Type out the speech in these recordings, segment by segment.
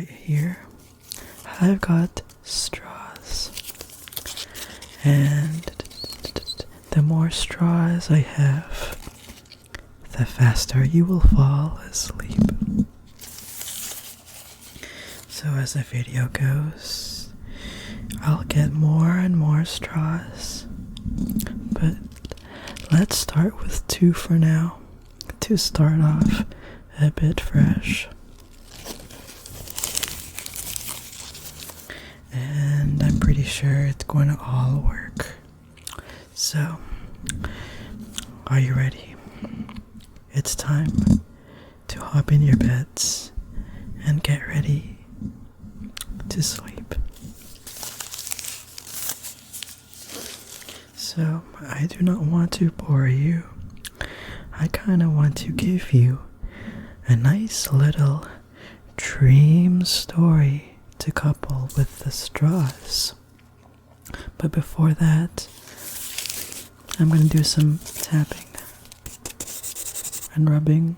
right here, I've got straws. And the more straws I have, the faster you will fall asleep. So as the video goes, I'll get more and more straws. But let's start with 2 for now, to start off a bit fresh. And I'm pretty sure it's going to all work. So, are you ready? It's time to hop in your beds and get ready to sleep. So, I do not want to bore you. I kind of want to give you a nice little dream story to couple with the straws. But before that, I'm going to do some tapping and rubbing.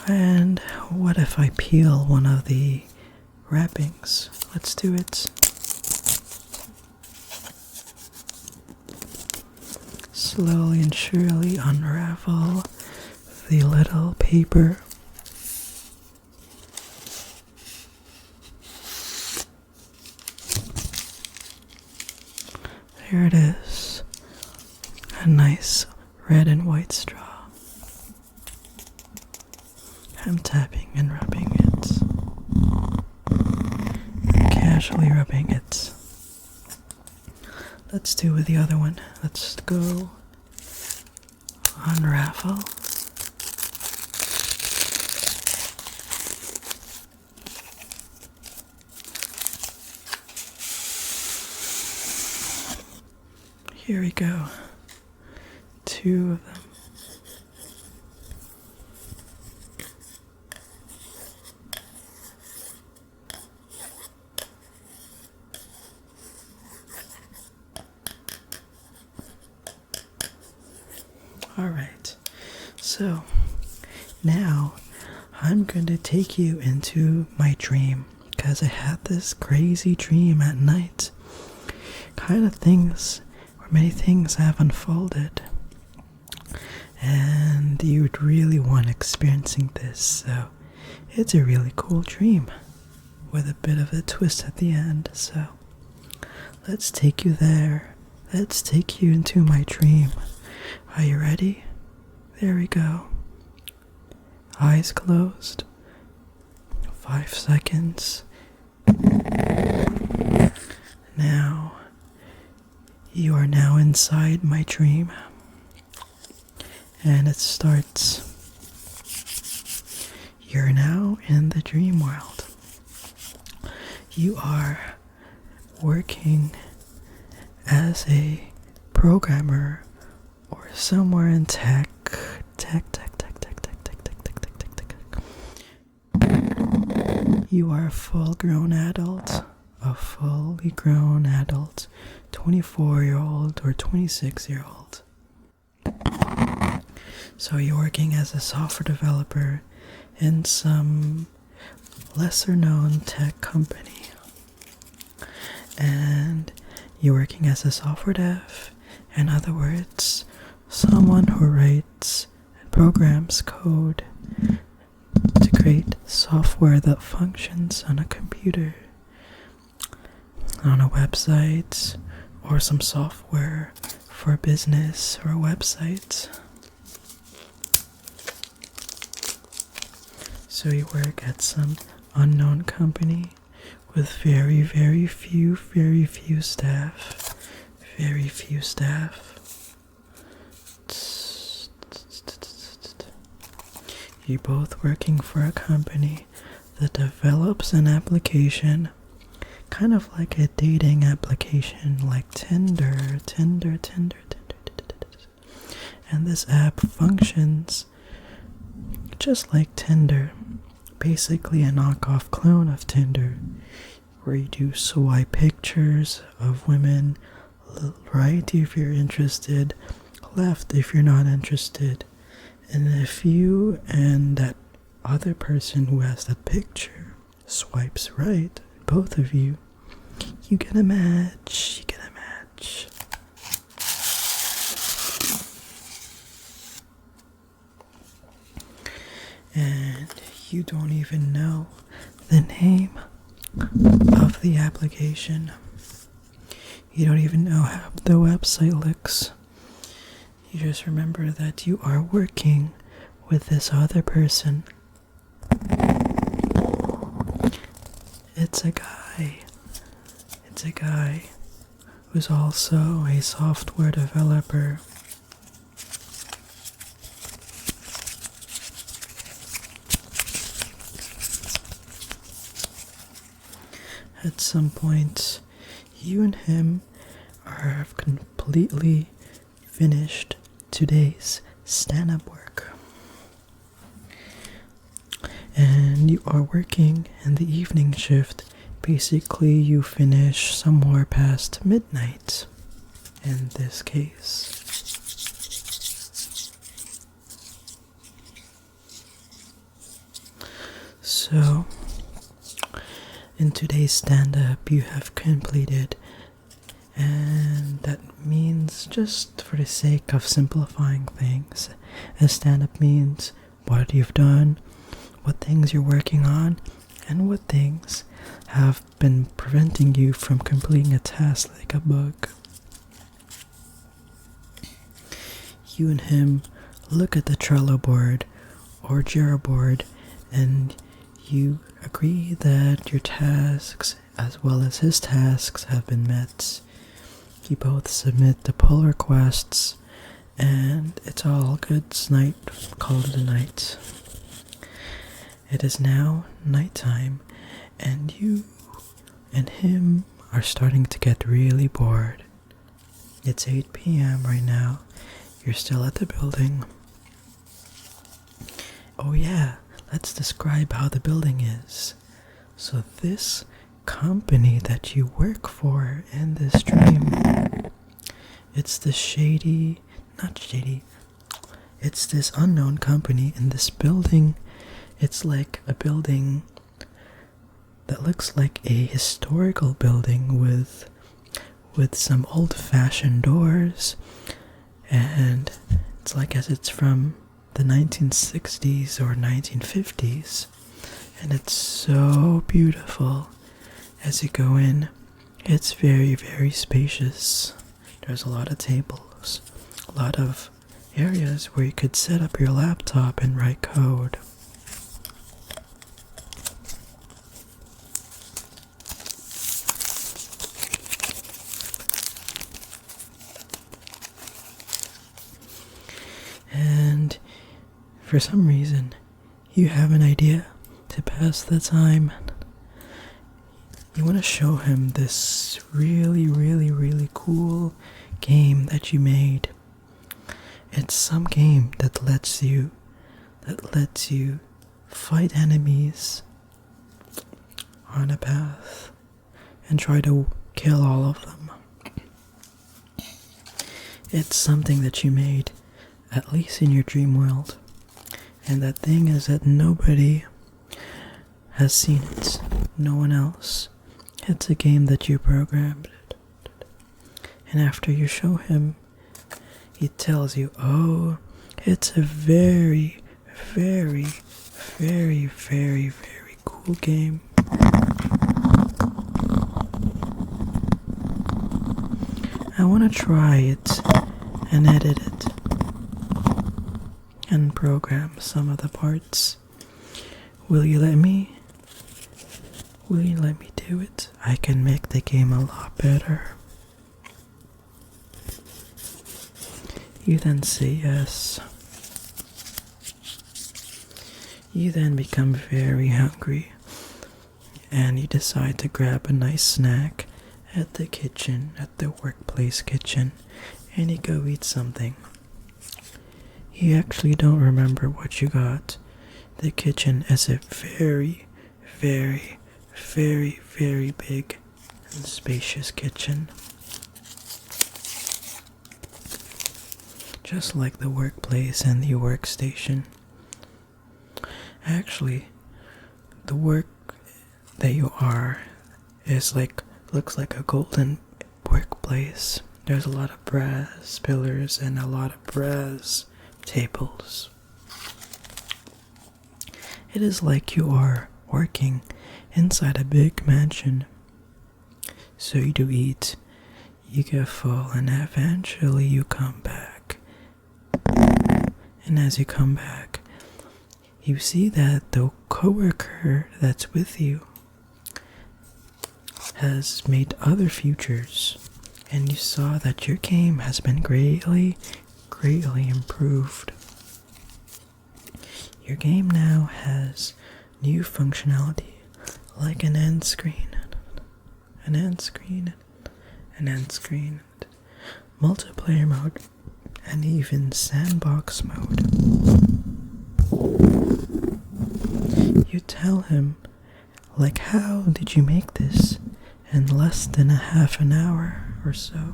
And what if I peel one of the wrappings? Let's do it. Slowly and surely unravel the little paper. There it is. A nice red and white straw. I'm tapping and rubbing it. Casually rubbing it. Let's do with the other one. Let's go unravel. Here we go. 2 of them. Alright, so now I'm going to take you into my dream, because I had this crazy dream at night. Kind of things, where many things have unfolded. And you'd really want experiencing this, so it's a really cool dream with a bit of a twist at the end. So let's take you there. Let's take you into my dream. Are you ready? There we go. Eyes closed. 5 seconds. Now, you are now inside my dream. And it starts. You're now in the dream world. You are working as a programmer or somewhere in tech. You are a full-grown adult, 24-year-old or 26-year-old. So you're working as a software developer in some lesser-known tech company. And you're working as a software dev. In other words, someone who writes and programs code to create software that functions on a computer, on a website, or some software for a business or a website. So you work at some unknown company with very few staff. Very few staff. You're both working for a company that develops an application, kind of like a dating application like Tinder. And this app functions just like Tinder, basically a knockoff clone of Tinder, where you do swipe pictures of women, right if you're interested, left if you're not interested. And if you and that other person who has that picture swipes right, both of you, you get a match. You get a match. And you don't even know the name of the application. You don't even know how the website looks. You just remember that you are working with this other person. It's a guy. It's a guy who's also a software developer. At some point, you and him have completely finished today's stand-up work. And you are working in the evening shift. Basically, you finish somewhere past midnight in this case. So, in today's stand-up, you have completed, and that means, just for the sake of simplifying things, a stand-up means what you've done, what things you're working on, and what things have been preventing you from completing a task like a bug. You and him look at the Trello board or Jira board, and you agree that your tasks as well as his tasks have been met. You both submit the pull requests, and it's all good. It's night. Call it a night. It is now nighttime, and you and him are starting to get really bored. It's 8 p.m. right now. You're still at the building. Oh yeah, let's describe how the building is. So this company that you work for in this dream, it's this it's this unknown company in this building. It's like a building that looks like a historical building with some old-fashioned doors, and it's like as it's from the 1960s or 1950s, and it's so beautiful. As you go in, it's very, very spacious. There's a lot of tables, a lot of areas where you could set up your laptop and write code. And for some reason, you have an idea to pass the time. You want to show him this really, really, really cool game that you made. It's some game that lets you fight enemies on a path and try to kill all of them. It's something that you made, at least in your dream world. And that thing is that nobody has seen it. No one else. It's a game that you programmed. And after you show him, he tells you, oh, it's a very, very, very, very, very cool game. I want to try it and edit it and program some of the parts. Will you let me? Will you let me do it? I can make the game a lot better. You then say yes. You then become very hungry, and you decide to grab a nice snack at the kitchen, at the workplace kitchen, and you go eat something. You actually don't remember what you got. The kitchen is a very, very, very, very big and spacious kitchen. just like the workplace and the workstation. Actually, the work that you are is looks like a golden workplace. There's a lot of brass pillars and a lot of brass tables. It is like you are working inside a big mansion. So you do eat, you get full, and eventually you come back. And as you come back, you see that the coworker that's with you has made other futures, and you saw that your game has been greatly improved. Your game now has new functionality, like an end screen, multiplayer mode, and even sandbox mode. You tell him, like, how did you make this in less than a half an hour or so?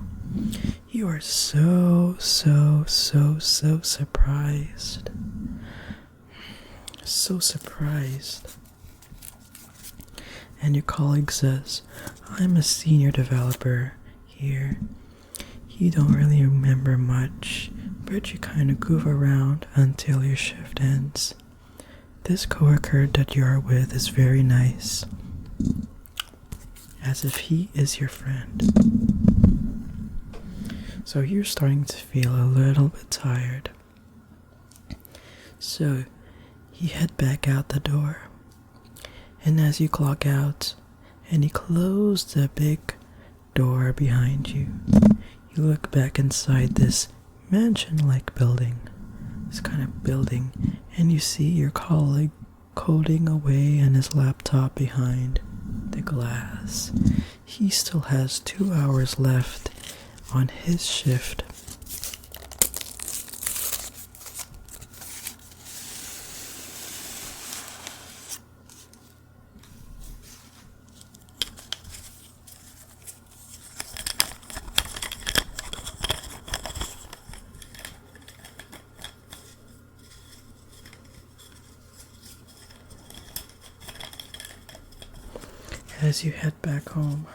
You are so surprised. So surprised. And your colleague says, I'm a senior developer here. You don't really remember much, but you kind of goof around until your shift ends. This coworker that you are with is very nice, as if he is your friend. So you're starting to feel a little bit tired. So you head back out the door, and as you clock out and you close the big door behind you, you look back inside this mansion-like building, and you see your colleague coding away on his laptop behind the glass. He still has 2 hours left on his shift. As you head back home,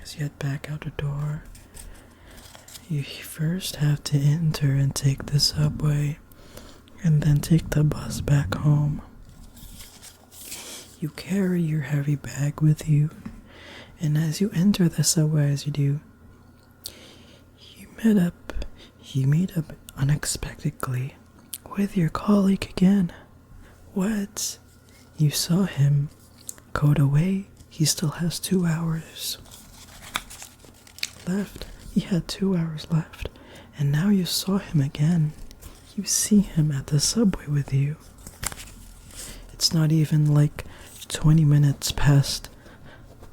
as you head back out the door, you first have to enter and take the subway, and then take the bus back home. You carry your heavy bag with you, and as you enter the subway, as you do, you meet up unexpectedly with your colleague again. What? You saw him code away. He still has 2 hours left. He had 2 hours left, and now you saw him again. You see him at the subway with you. It's not even like 20 minutes past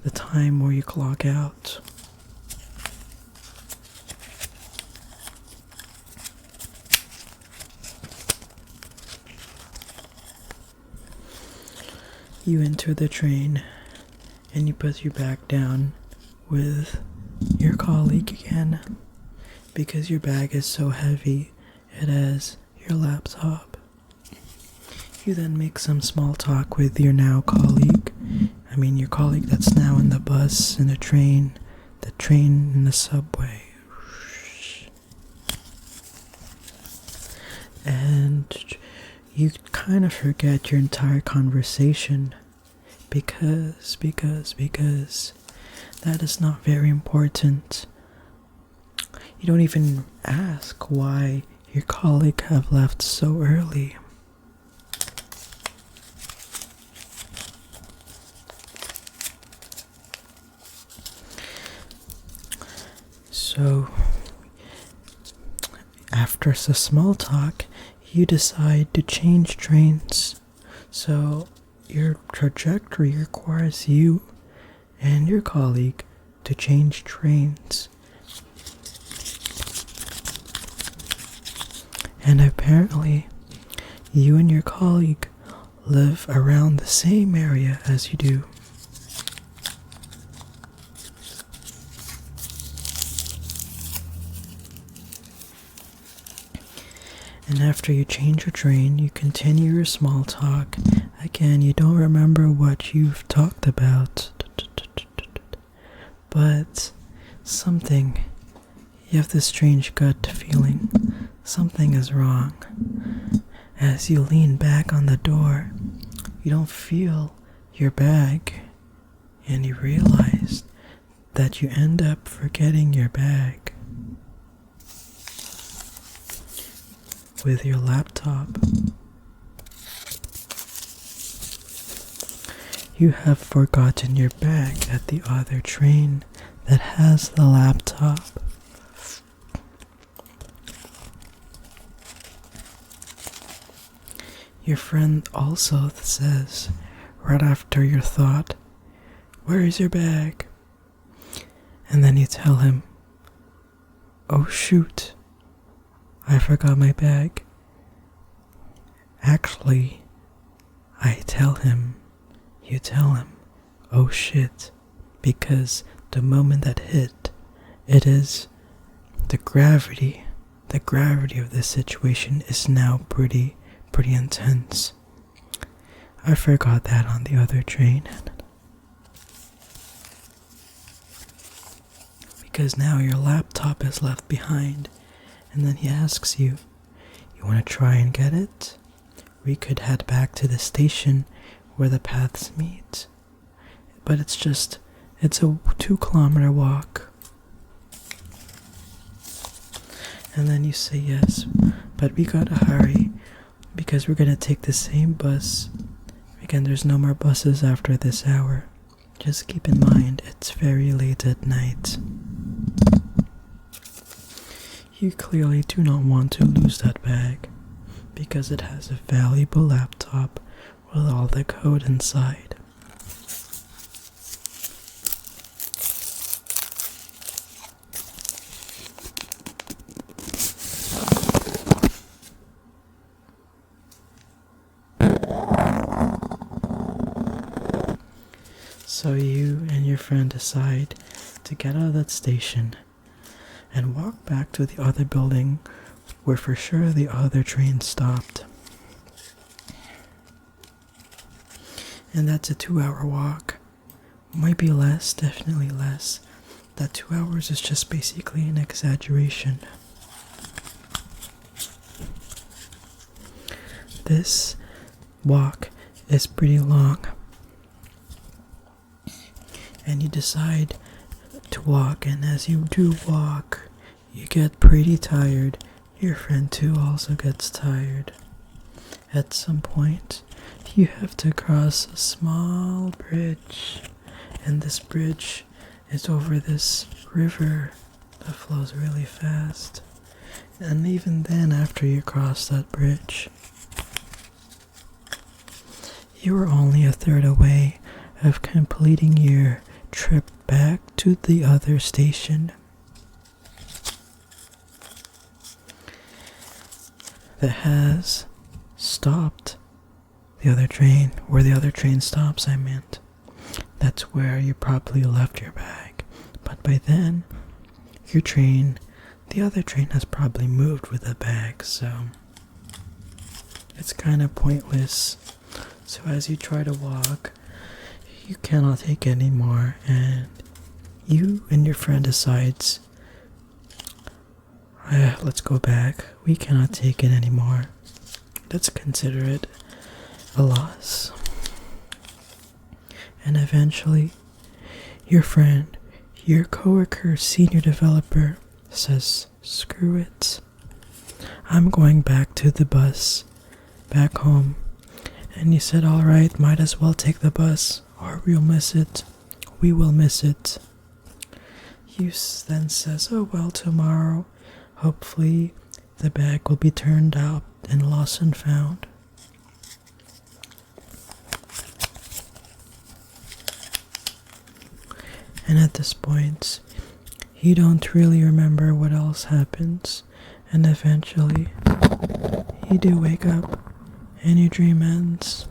the time where you clock out. You enter the train, and you put your bag down with your colleague again, because your bag is so heavy, it has your laptop. You then make some small talk with your your colleague that's now in the bus, in the train, in the subway. And you kind of forget your entire conversation because that is not very important. You don't even ask why your colleague have left so early. So, after a small talk, you decide to change trains. So, your trajectory requires you and your colleague to change trains. And apparently, you and your colleague live around the same area as you do. And after you change your train, you continue your small talk. Again, you don't remember what you've talked about, but something, you have this strange gut feeling. Something is wrong. As you lean back on the door, you don't feel your bag, and you realize that you end up forgetting your bag with your laptop. You have forgotten your bag at the other train that has the laptop. Your friend also says, right after your thought, "Where is your bag?" And then you tell him, "Oh shoot, I forgot my bag." Actually, you tell him, "Oh shit," because the moment that hit, it is the gravity of this situation is now pretty intense. I forgot that on the other train. Because now your laptop is left behind, and then he asks you, "You want to try and get it? We could head back to the station where the paths meet. But it's a 2-kilometer walk." And then you say yes, but we gotta hurry because we're gonna take the same bus. Again, there's no more buses after this hour. Just keep in mind, it's very late at night. You clearly do not want to lose that bag because it has a valuable laptop with all the code inside. So you and your friend decide to get out of that station and walk back to the other building where for sure the other train stopped. And that's a 2-hour walk. Might be less, definitely less. That 2 hours is just basically an exaggeration. This walk is pretty long. And you decide to walk, and as you do walk, you get pretty tired. Your friend too also gets tired. At some point, you have to cross a small bridge, and this bridge is over this river that flows really fast. And even then, after you cross that bridge, you are only a third away of completing your trip back to the other station. That has stopped the other train, where the other train stops, I meant. That's where you probably left your bag. But by then, the other train has probably moved with the bag, so it's kind of pointless. So as you try to walk, you cannot take any more, and you and your friend decides, let's go back. We cannot take it anymore. Let's consider it a loss. And eventually, your friend, your coworker, senior developer, says, "Screw it. I'm going back to the bus, back home." And you said, "Alright, might as well take the bus, or we'll miss it. We will miss it." You then says, "Oh well, tomorrow, hopefully the bag will be turned out and lost and found." And at this point, you don't really remember what else happens, and eventually, you do wake up, and your dream ends.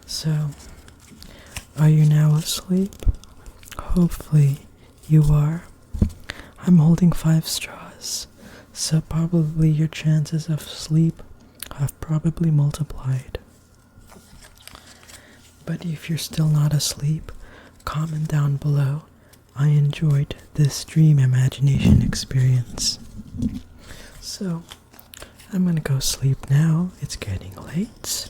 So, Are you now asleep? Hopefully you are. I'm holding 5 straws, so probably your chances of sleep have probably multiplied. But if you're still not asleep, comment down below. I enjoyed this dream imagination experience. So, I'm gonna go sleep now. It's getting late.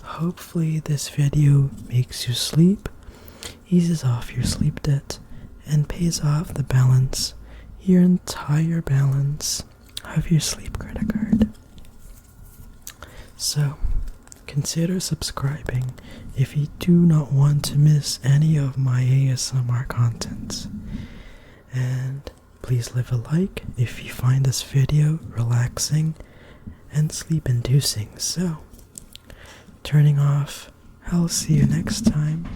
Hopefully this video makes you sleep, eases off your sleep debt, and pays off the balance, your entire balance of your sleep credit card. So, consider subscribing if you do not want to miss any of my ASMR content. And please leave a like if you find this video relaxing and sleep inducing. So, turning off. I'll see you next time.